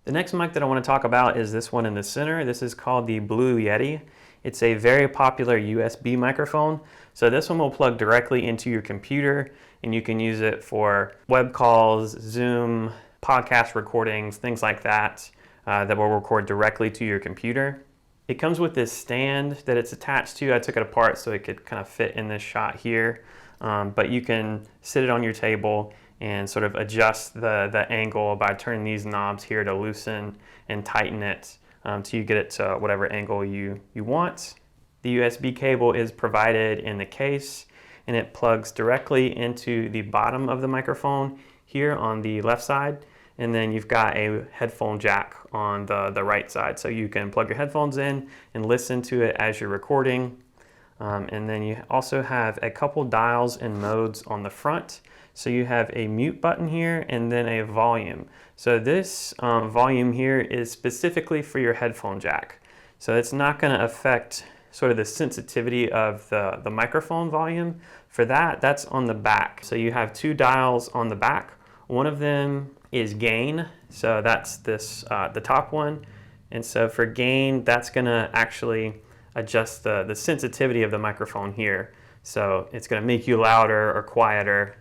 The next mic that I want to talk about is this one in the center. This is called the Blue Yeti. It's a very popular USB microphone. So this one will plug directly into your computer and you can use it for web calls, Zoom, podcast recordings, things like that, that will record directly to your computer. It comes with this stand that it's attached to. I took it apart so it could kind of fit in this shot here. But you can sit it on your table and sort of adjust the angle by turning these knobs here to loosen and tighten it till you get it to whatever angle you want. The USB cable is provided in the case and it plugs directly into the bottom of the microphone here on the left side, and then you've got a headphone jack on the right side, so you can plug your headphones in and listen to it as you're recording. And then you also have a couple dials and modes on the front. So you have a mute button here and then a volume. So this volume here is specifically for your headphone jack. So it's not going to affect sort of the sensitivity of the microphone volume. For that, that's on the back. So you have two dials on the back. One of them is gain. So that's this the top one. And so for gain, that's going to actually adjust the sensitivity of the microphone here. So it's going to make you louder or quieter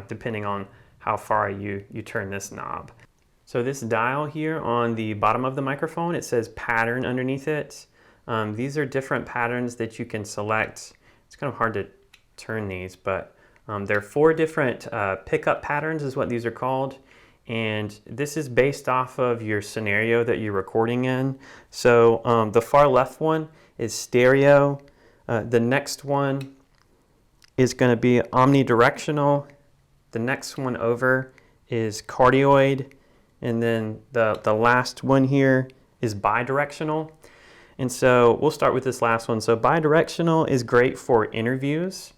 depending on how far you turn this knob. So this dial here on the bottom of the microphone, it says pattern underneath it. These are different patterns that you can select. It's kind of hard to turn these, but there are 4 different pickup patterns is what these are called. And this is based off of your scenario that you're recording in. So the far left one is stereo. The next one is going to be omnidirectional. The next one over is cardioid. And then the last one here is bidirectional. And so we'll start with this last one. So bidirectional is great for interviews.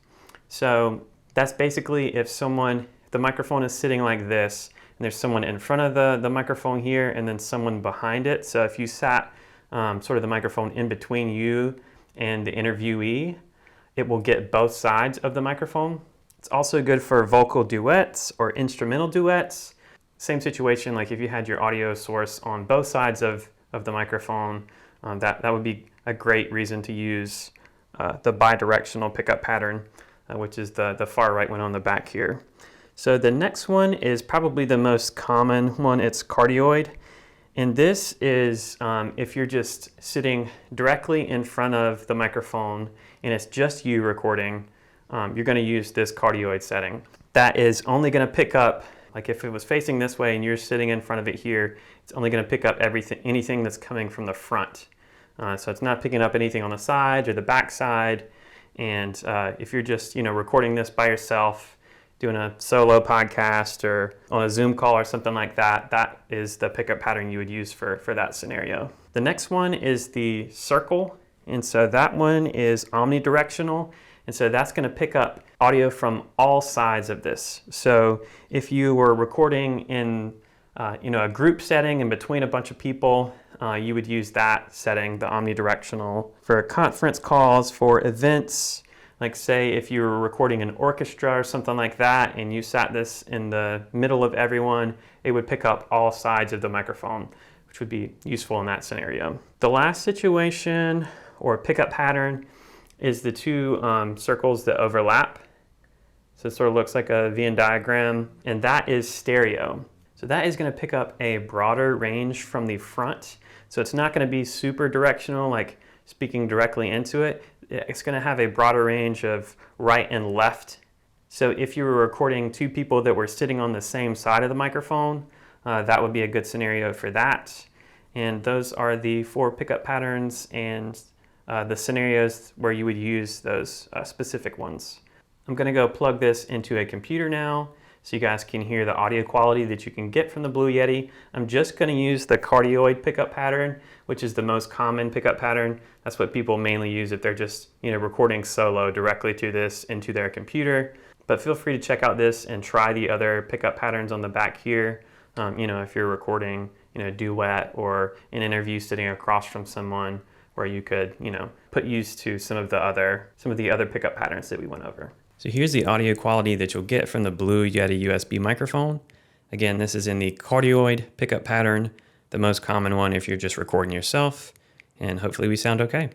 So that's basically if the microphone is sitting like this, and there's someone in front of the microphone here and then someone behind it. So if you sat sort of the microphone in between you and the interviewee, it will get both sides of the microphone. It's also good for vocal duets or instrumental duets. Same situation, like if you had your audio source on both sides of the microphone, that would be a great reason to use the bidirectional pickup pattern, which is the far right one on the back here. So the next one is probably the most common one. It's cardioid. And this is if you're just sitting directly in front of the microphone and it's just you recording, you're going to use this cardioid setting. That is only going to pick up, like if it was facing this way and you're sitting in front of it here, it's only going to pick up anything that's coming from the front. So it's not picking up anything on the side or the back side. And if you're just recording this by yourself, doing a solo podcast or on a Zoom call or something like that, that is the pickup pattern you would use for that scenario. The next one is the circle. And so that one is omnidirectional. And so that's going to pick up audio from all sides of this. So if you were recording in a group setting in between a bunch of people, you would use that setting, the omnidirectional. For conference calls, for events, like say if you were recording an orchestra or something like that and you sat this in the middle of everyone, it would pick up all sides of the microphone, which would be useful in that scenario. The last situation or pickup pattern is the 2 circles that overlap. So it sort of looks like a Venn diagram, and that is stereo. So that is going to pick up a broader range from the front. So it's not going to be super directional, like speaking directly into it. It's going to have a broader range of right and left. So if you were recording 2 people that were sitting on the same side of the microphone, that would be a good scenario for that. And those are the 4 pickup patterns and the scenarios where you would use those specific ones. I'm going to go plug this into a computer now so you guys can hear the audio quality that you can get from the Blue Yeti. I'm just going to use the cardioid pickup pattern, which is the most common pickup pattern. That's what people mainly use if they're just recording solo directly to this into their computer. But feel free to check out this and try the other pickup patterns on the back here. If you're recording a duet or an interview sitting across from someone, where you could put use to some of the other pickup patterns that we went over. So here's the audio quality that you'll get from the Blue Yeti USB microphone. Again, this is in the cardioid pickup pattern. the most common one if you're just recording yourself, and hopefully we sound okay.